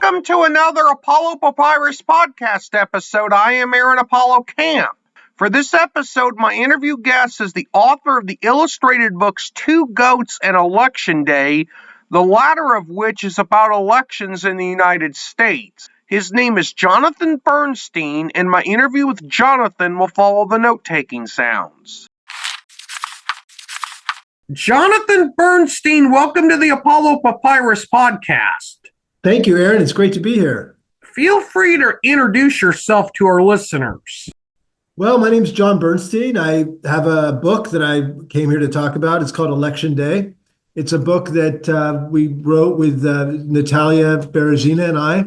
Welcome to another Apollo Papyrus podcast episode. I am Aaron Apollo Camp. For this episode, my interview guest is the author of the illustrated books Two Goats and Election Day, the latter of which is about elections in the United States. His name is Jonathan Bernstein, and my interview with Jonathan will follow the note-taking sounds. Jonathan Bernstein, welcome to the Apollo Papyrus podcast. Thank you, Aaron. It's great to be here. Feel free to introduce yourself to our listeners. Well, my name is John Bernstein. I have a book that I came here to talk about. It's called Election Day. It's a book that we wrote with Natalia Berezina and I.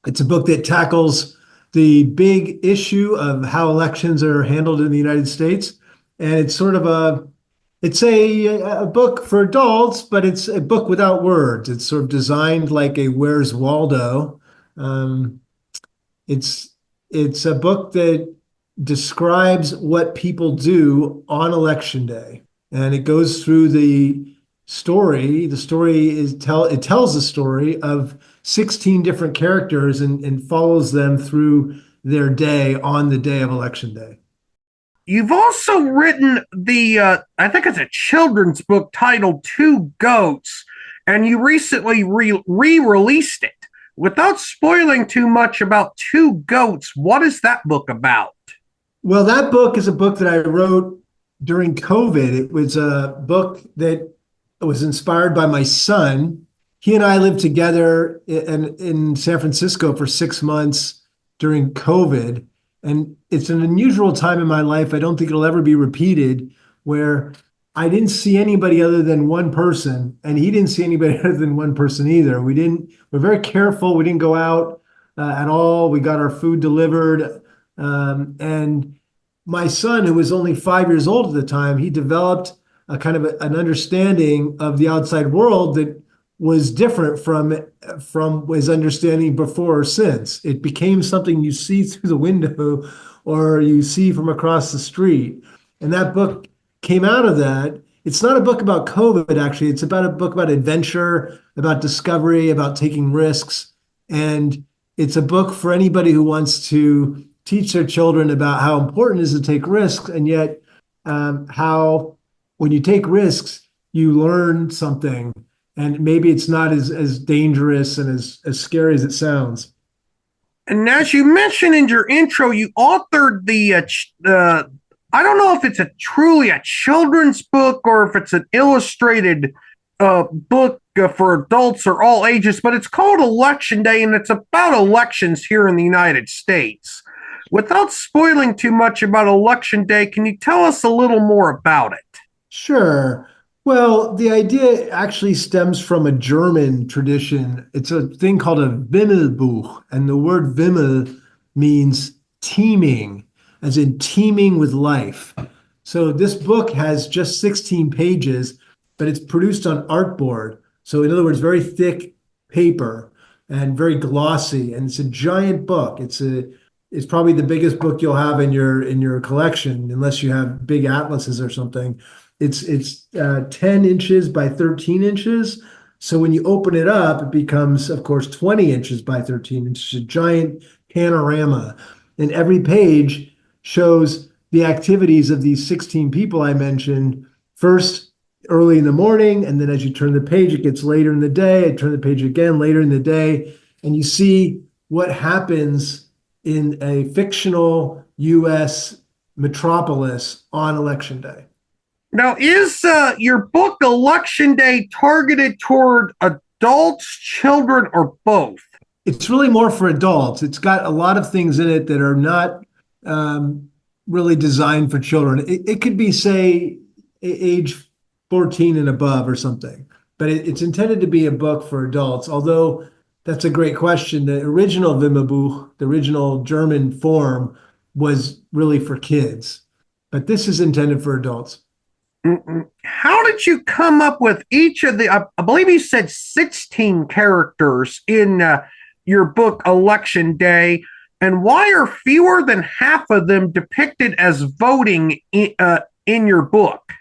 It's a book that tackles the big issue of how elections are handled in the United States. And it's sort of a book for adults, but it's a book without words. It's sort of designed like a Where's Waldo. It's a book that describes what people do on Election Day, and it goes through the story. It tells the story of 16 different characters and follows them through their day on the day of Election Day. You've also written I think it's a children's book titled Two Goats, and you recently re-released it. Without spoiling too much about Two Goats, what is that book about? Well, that book is a book that I wrote during COVID. It was a book that was inspired by my son. He and I lived together in San Francisco for 6 months during COVID. And it's an unusual time in my life. I don't think it'll ever be repeated, where I didn't see anybody other than one person, and he didn't see anybody other than one person either. We're very careful. We didn't go out at all. We got our food delivered. And my son, who was only 5 years old at the time, he developed a kind of an understanding of the outside world that was different from his understanding before or since. It became something you see through the window or you see from across the street. And that book came out of that. It's not a book about COVID, actually. It's about a book about adventure, about discovery, about taking risks. And it's a book for anybody who wants to teach their children about how important it is to take risks, and yet how when you take risks, you learn something. And maybe it's not as dangerous and as scary as it sounds. And as you mentioned in your intro, you authored I don't know if it's truly a children's book or if it's an illustrated book for adults or all ages, but it's called Election Day, and it's about elections here in the United States. Without spoiling too much about Election Day, can you tell us a little more about it? Sure. Well, the idea actually stems from a German tradition. It's a thing called a Wimmelbuch, and the word Wimmel means teeming, as in teeming with life. So this book has just 16 pages, but it's produced on artboard. So in other words, very thick paper and very glossy, and it's a giant book. It's probably the biggest book you'll have in your collection, unless you have big atlases or something. It's 10 inches by 13 inches. So when you open it up, it becomes, of course, 20 inches by 13 inches, a giant panorama. And every page shows the activities of these 16 people I mentioned, first early in the morning, and then as you turn the page, it gets later in the day. I turn the page again later in the day, and you see what happens in a fictional U.S. metropolis on Election Day. Now, is your book Election Day targeted toward adults, children, or both? It's really more for adults. It's got a lot of things in it that are not really designed for children. It could be, say, age 14 and above or something, but it's intended to be a book for adults, although that's a great question. The original Wimmelbuch, the original German form, was really for kids, but this is intended for adults. How did you come up with each of I believe you said 16 characters in your book Election Day, and why are fewer than half of them depicted as voting in your book?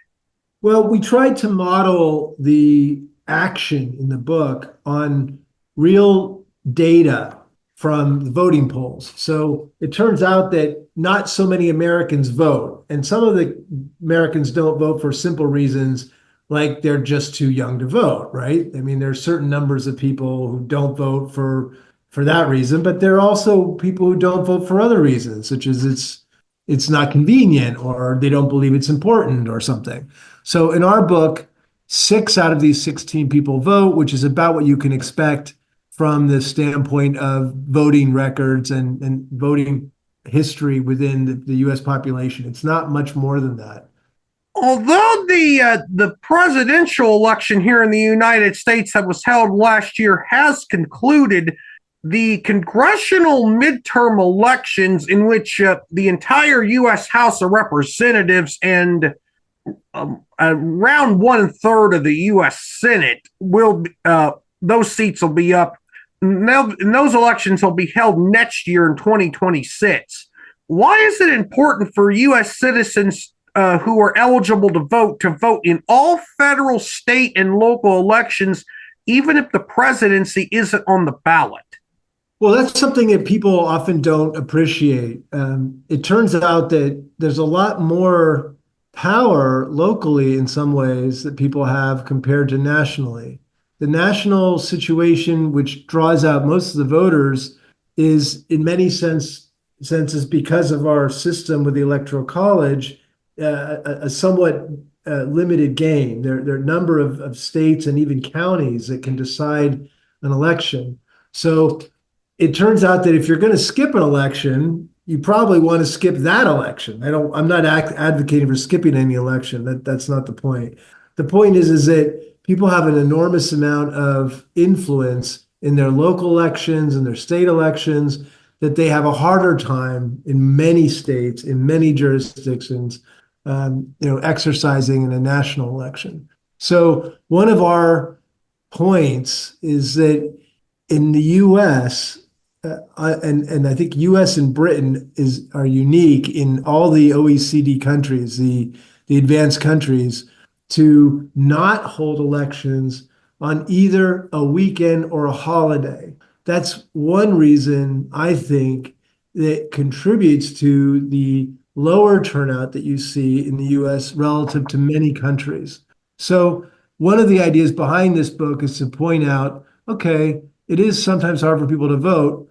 Well, we tried to model the action in the book on real data from the voting polls. So it turns out that not so many Americans vote, and some of the Americans don't vote for simple reasons, like they're just too young to vote, right? I mean, there's certain numbers of people who don't vote for that reason, but there are also people who don't vote for other reasons, such as it's not convenient or they don't believe it's important or something. So in our book, 6 out of these 16 people vote, which is about what you can expect from the standpoint of voting records and voting history within the U.S. population. It's not much more than that. Although the presidential election here in the United States that was held last year has concluded, the congressional midterm elections, in which the entire U.S. House of Representatives and around 1/3 of the U.S. Senate will those seats will be up. Now, those elections will be held next year in 2026. Why is it important for U.S. citizens who are eligible to vote in all federal, state, and local elections, even if the presidency isn't on the ballot? Well, that's something that people often don't appreciate. It turns out that there's a lot more power locally in some ways that people have compared to nationally. The national situation, which draws out most of the voters, is in many senses because of our system with the Electoral College, a somewhat limited game. There are a number of states and even counties that can decide an election. So it turns out that if you're going to skip an election, you probably want to skip that election. I'm not advocating for skipping any election. That's not the point. The point is that people have an enormous amount of influence in their local elections and their state elections that they have a harder time in many states, in many jurisdictions, exercising in a national election. So one of our points is that in the U.S., and I think U.S. and Britain are unique in all the OECD countries, the advanced countries, to not hold elections on either a weekend or a holiday. That's one reason I think that contributes to the lower turnout that you see in the U.S. relative to many countries. So one of the ideas behind this book is to point out, okay, it is sometimes hard for people to vote.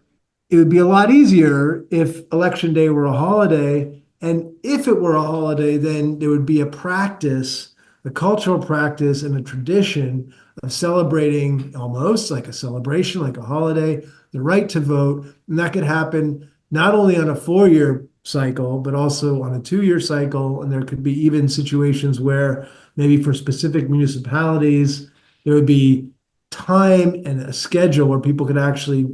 It would be a lot easier if Election Day were a holiday. And if it were a holiday, then there would be a practice, a cultural practice and a tradition of celebrating, almost like a celebration, like a holiday, the right to vote. And that could happen not only on a 4-year cycle, but also on a 2-year cycle. And there could be even situations where maybe for specific municipalities, there would be time and a schedule where people could actually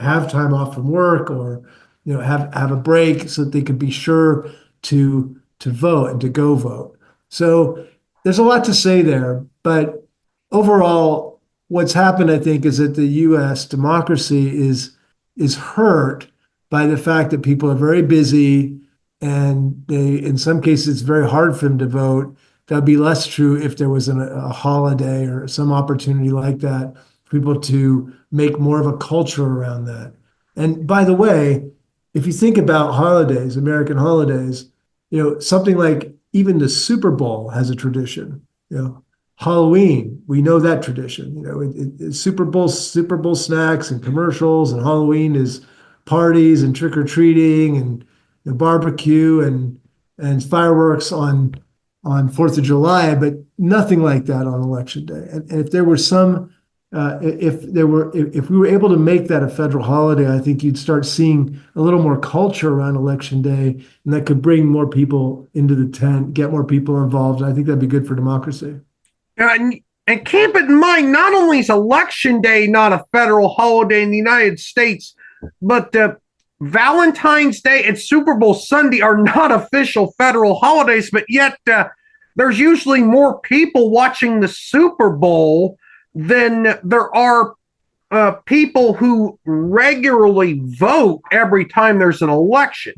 have time off from work or have a break so that they could be sure to vote and to go vote. So there's a lot to say there, but overall, what's happened, I think, is that the U.S. democracy is hurt by the fact that people are very busy and in some cases, it's very hard for them to vote. That would be less true if there was a holiday or some opportunity like that for people to make more of a culture around that. And by the way, if you think about holidays, American holidays, something like even the Super Bowl has a tradition. Halloween, we know that tradition. Super Bowl snacks and commercials, and Halloween is parties and trick or treating and barbecue and fireworks on 4th of July, but nothing like that on Election Day. And if there were if we were able to make that a federal holiday, I think you'd start seeing a little more culture around Election Day, and that could bring more people into the tent, get more people involved. And I think that'd be good for democracy. And keep in mind, not only is Election Day not a federal holiday in the United States, but Valentine's Day and Super Bowl Sunday are not official federal holidays, but yet there's usually more people watching the Super Bowl than there are people who regularly vote every time there's an election.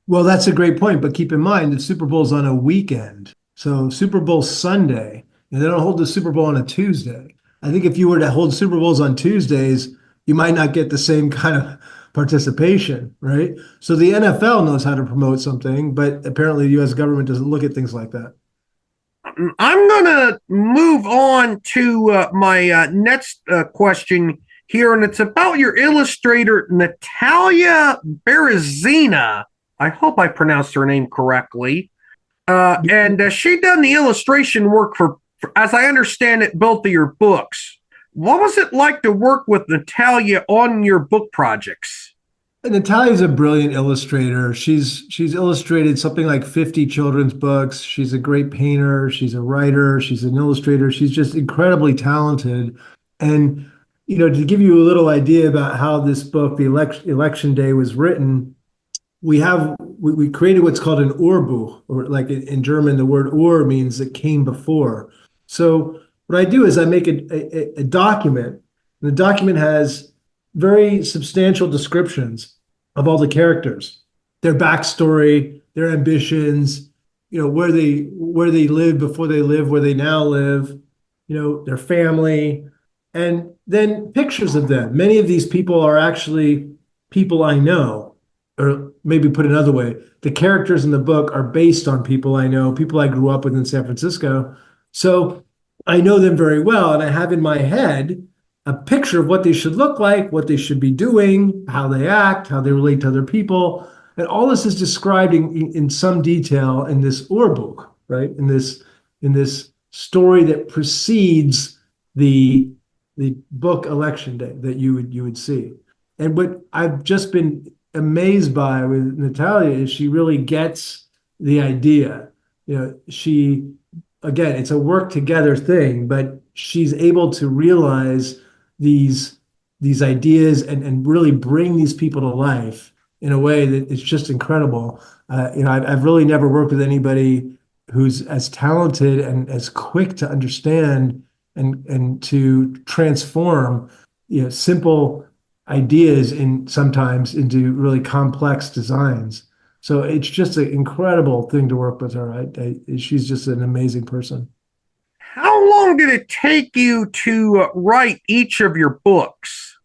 Well, that's a great point, but keep in mind the Super Bowl's on a weekend. So Super Bowl Sunday, and they don't hold the Super Bowl on a Tuesday. I think if you were to hold Super Bowls on Tuesdays, you might not get the same kind of participation, right? So the NFL knows how to promote something, but apparently the US government doesn't look at things like that. I'm going to move on to my next question here, and it's about your illustrator, Natalia Berezina. I hope I pronounced her name correctly. And she done the illustration work for, as I understand it, both of your books. What was it like to work with Natalia on your book projects? And Natalia's a brilliant illustrator. She's illustrated something like 50 children's books. She's a great painter. She's a writer. She's an illustrator. She's just incredibly talented. And to give you a little idea about how this book, the election day, was written, we created what's called an Urbuch, or like in German, the word Ur means it came before. So what I do is I make a document. And the document has very substantial descriptions of all the characters, their backstory, their ambitions, where they lived before they live, where they now live, their family, and then pictures of them. Many of these people are actually people I know, or maybe put another way, the characters in the book are based on people I know, people I grew up with in San Francisco. So I know them very well, and I have in my head a picture of what they should look like, what they should be doing, how they act, how they relate to other people. And all this is described in some detail in this Urbuch, right? In this story that precedes the book Election Day that you would see. And what I've just been amazed by with Natalia is she really gets the idea. She, again, it's a work together thing, but she's able to realize these ideas and really bring these people to life in a way that is just incredible. I've really never worked with anybody who's as talented and as quick to understand and to transform, simple ideas sometimes into really complex designs. So it's just an incredible thing to work with her. She's just an amazing person. How long did it take you to write each of your books?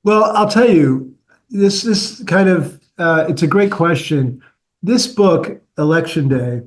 Well, I'll tell you, this kind of it's a great question. This book, Election Day,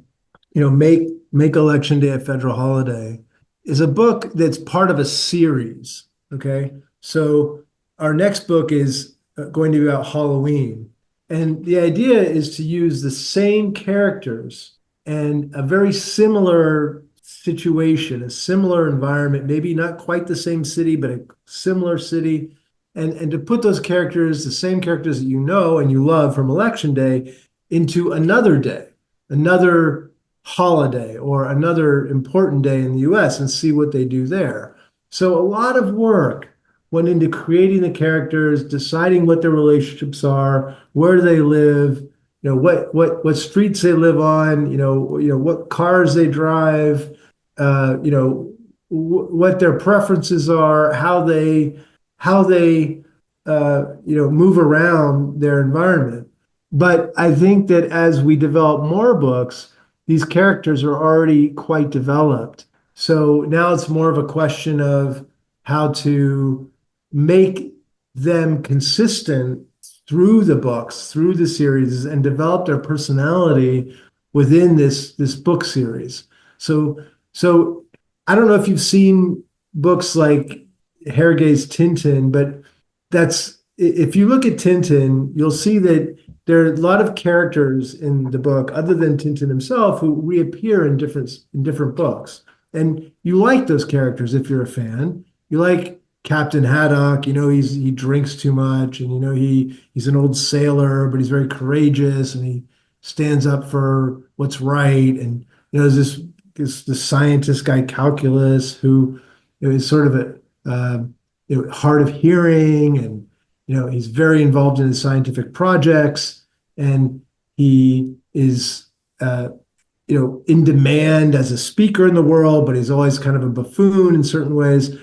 make Election Day a federal holiday, is a book that's part of a series. Okay, so our next book is going to be about Halloween, and the idea is to use the same characters and a very similar situation, a similar environment, maybe not quite the same city, but a similar city, and to put those characters, the same characters that you know and you love from Election Day, into another day, another holiday, or another important day in the US, and see what they do there. So a lot of work went into creating the characters, deciding what their relationships are, where do they live, what streets they live on, what cars they drive, what their preferences are, how they move around their environment. But I think that as we develop more books, these characters are already quite developed. So now it's more of a question of how to make them consistent through the books, through the series, and develop their personality within this book series. So I don't know if you've seen books like Hergé's Tintin, but if you look at Tintin, you'll see that there are a lot of characters in the book, other than Tintin himself, who reappear in different books. And you like those characters if you're a fan. You like Captain Haddock, he drinks too much, and he's an old sailor, but he's very courageous, and he stands up for what's right. And there's this scientist guy, Calculus, who is sort of hard of hearing, and he's very involved in his scientific projects, and he is in demand as a speaker in the world, but he's always kind of a buffoon in certain ways.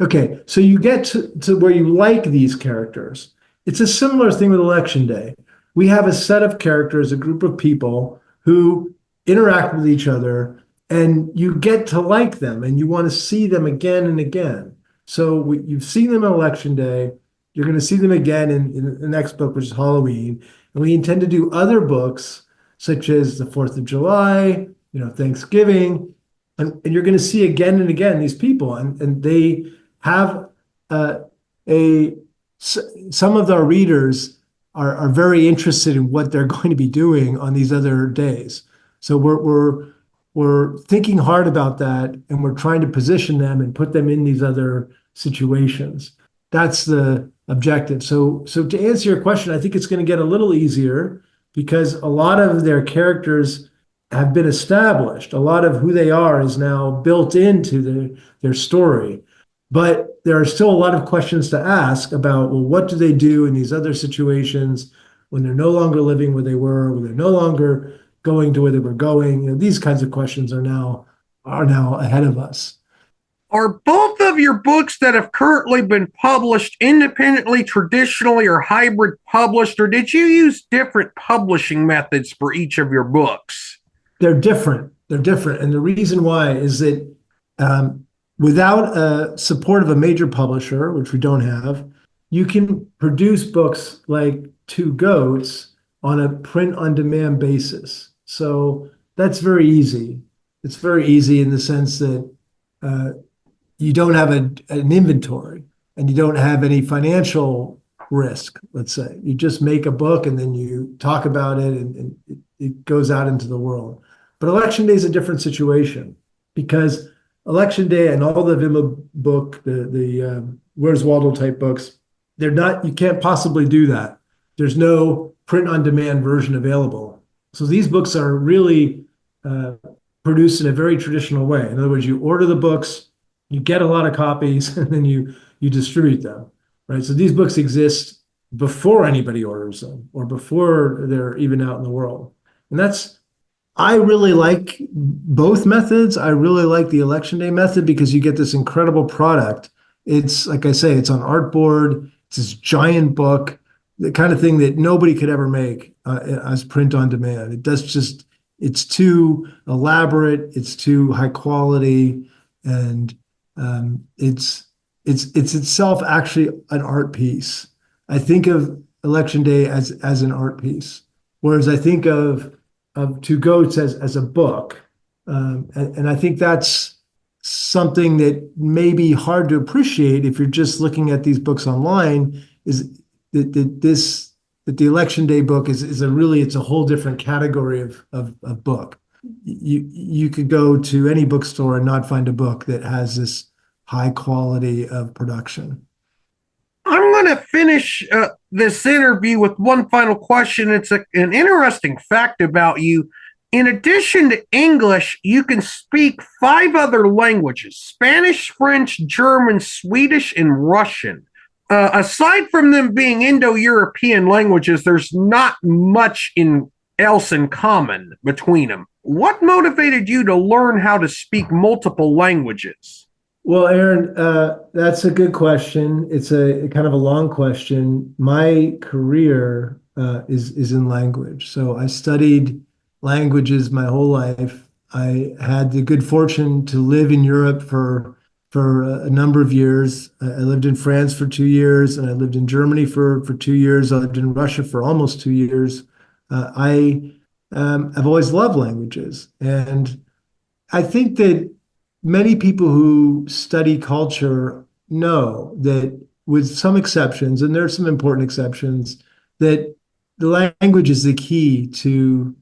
Okay, so you get to where you like these characters. It's a similar thing with Election Day. We have a set of characters, a group of people who interact with each other, and you get to like them, and you want to see them again and again. So you've seen them on Election Day, You're going to see them again in the next book, which is Halloween. And we intend to do other books, such as the 4th of July, Thanksgiving. And you're going to see again and again these people. And they have uh, a, some of our readers are very interested in what they're going to be doing on these other days. So we're thinking hard about that, and we're trying to position them and put them in these other situations. That's the objective. So to answer your question, I think it's going to get a little easier because a lot of their characters have been established. A lot of who they are is now built into their story. But there are still a lot of questions to ask about, well, what do they do in these other situations when they're no longer living where they were, when they're no longer going to where they were going? These kinds of questions are now ahead of us. Are both of your books that have currently been published independently, traditionally, or hybrid published, or did you use different publishing methods for each of your books? They're different. They're different. And the reason why is that without support of a major publisher, which we don't have, you can produce books like Two Goats on a print-on-demand basis. So that's very easy. It's very easy in the sense that uh, you don't have an inventory and you don't have any financial risk, let's say. You just make a book and then you talk about it and it goes out into the world. But Election Day is a different situation because Election Day and all the Vimla book, the Where's Waldo type books, they're not, you can't possibly do that. There's no print on demand version available. So these books are really produced in a very traditional way. In other words, you order the books, you get a lot of copies, and then you distribute them, right? So these books exist before anybody orders them or before they're even out in the world. And I really like both methods. I really like the Election Day method because you get this incredible product. It's like I say, it's on artboard. It's this giant book, the kind of thing that nobody could ever make as print on demand. It's too elaborate. It's too high quality, and it's itself actually an art piece. I think of Election Day as an art piece, whereas I think of Two Goats as a book. And I think that's something that may be hard to appreciate if you're just looking at these books online, is that the Election Day book is it's a whole different category of book. You could go to any bookstore and not find a book that has this high quality of production. I'm going to finish this interview with one final question. It's an interesting fact about you. In addition to English, you can speak 5 other languages: Spanish, French, German, Swedish, and Russian. Aside from them being Indo-European languages, there's not much else in common between them. What motivated you to learn how to speak multiple languages? Well, Aaron, that's a good question. It's a kind of a long question. My career is in language. So I studied languages my whole life. I had the good fortune to live in Europe for a number of years. I lived in France for 2 years, and I lived in Germany for 2 years. I lived in Russia for almost 2 years. I've always loved languages, and I think that many people who study culture know that, with some exceptions, and there are some important exceptions, that the language is the key to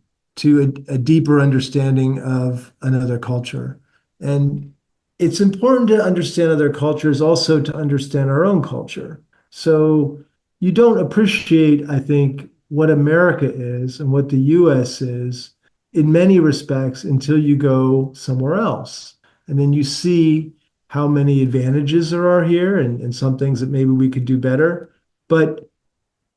a deeper understanding of another culture. And it's important to understand other cultures, also to understand our own culture. So you don't appreciate, I think, what America is and what the US is in many respects until you go somewhere else. And then you see how many advantages there are here and some things that maybe we could do better. But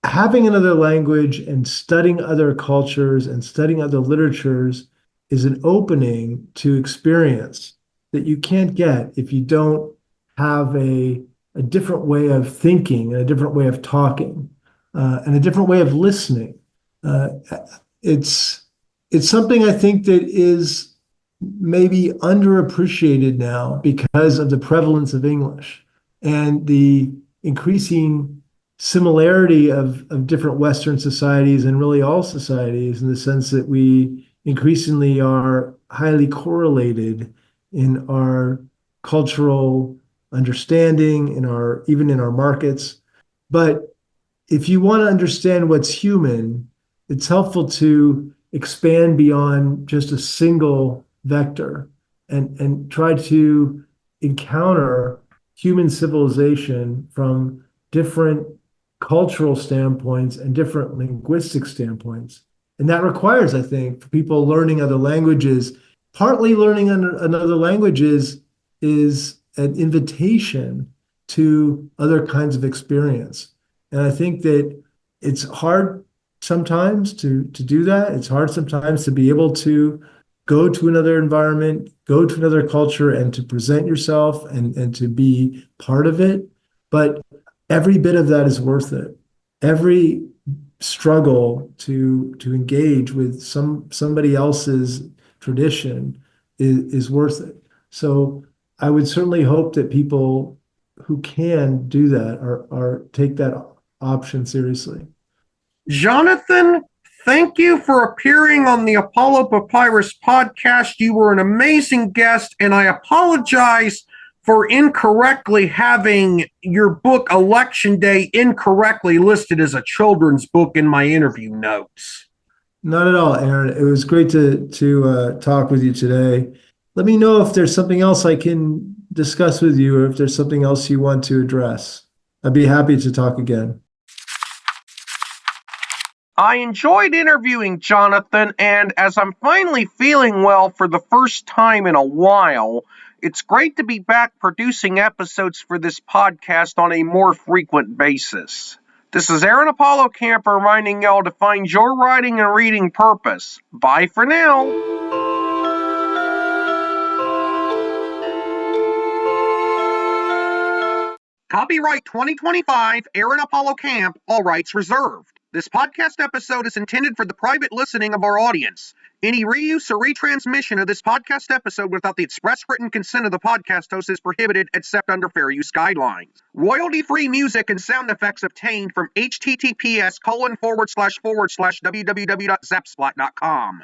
having another language and studying other cultures and studying other literatures is an opening to experience that you can't get if you don't have a different way of thinking and a different way of talking and a different way of listening. Uh, it's something I think that is maybe underappreciated now because of the prevalence of English and the increasing similarity of different Western societies and really all societies in the sense that we increasingly are highly correlated in our cultural understanding, in our even in our markets. But if you want to understand what's human, it's helpful to expand beyond just a single vector and try to encounter human civilization from different cultural standpoints and different linguistic standpoints. And that requires, I think, for people learning other languages, partly learning another language is an invitation to other kinds of experience. And I think that it's hard sometimes to do that. It's hard sometimes to be able to go to another environment, go to another culture, and to present yourself and to be part of it. But every bit of that is worth it. Every struggle to engage with somebody else's tradition is worth it. So I would certainly hope that people who can do that are take that option seriously. Jonathan, thank you for appearing on the Apollo Papyrus podcast. You were an amazing guest, and I apologize for incorrectly having your book Election Day incorrectly listed as a children's book in my interview notes. Not at all, Aaron. It was great to talk with you today. Let me know if there's something else I can discuss with you, or if there's something else you want to address. I'd be happy to talk again. I enjoyed interviewing Jonathan, and as I'm finally feeling well for the first time in a while, it's great to be back producing episodes for this podcast on a more frequent basis. This is Aaron Apollo Camper reminding y'all to find your writing and reading purpose. Bye for now. Copyright 2025, Aaron Apollo Camp, all rights reserved. This podcast episode is intended for the private listening of our audience. Any reuse or retransmission of this podcast episode without the express written consent of the podcast host is prohibited except under fair use guidelines. Royalty-free music and sound effects obtained from https://www.zapsplat.com.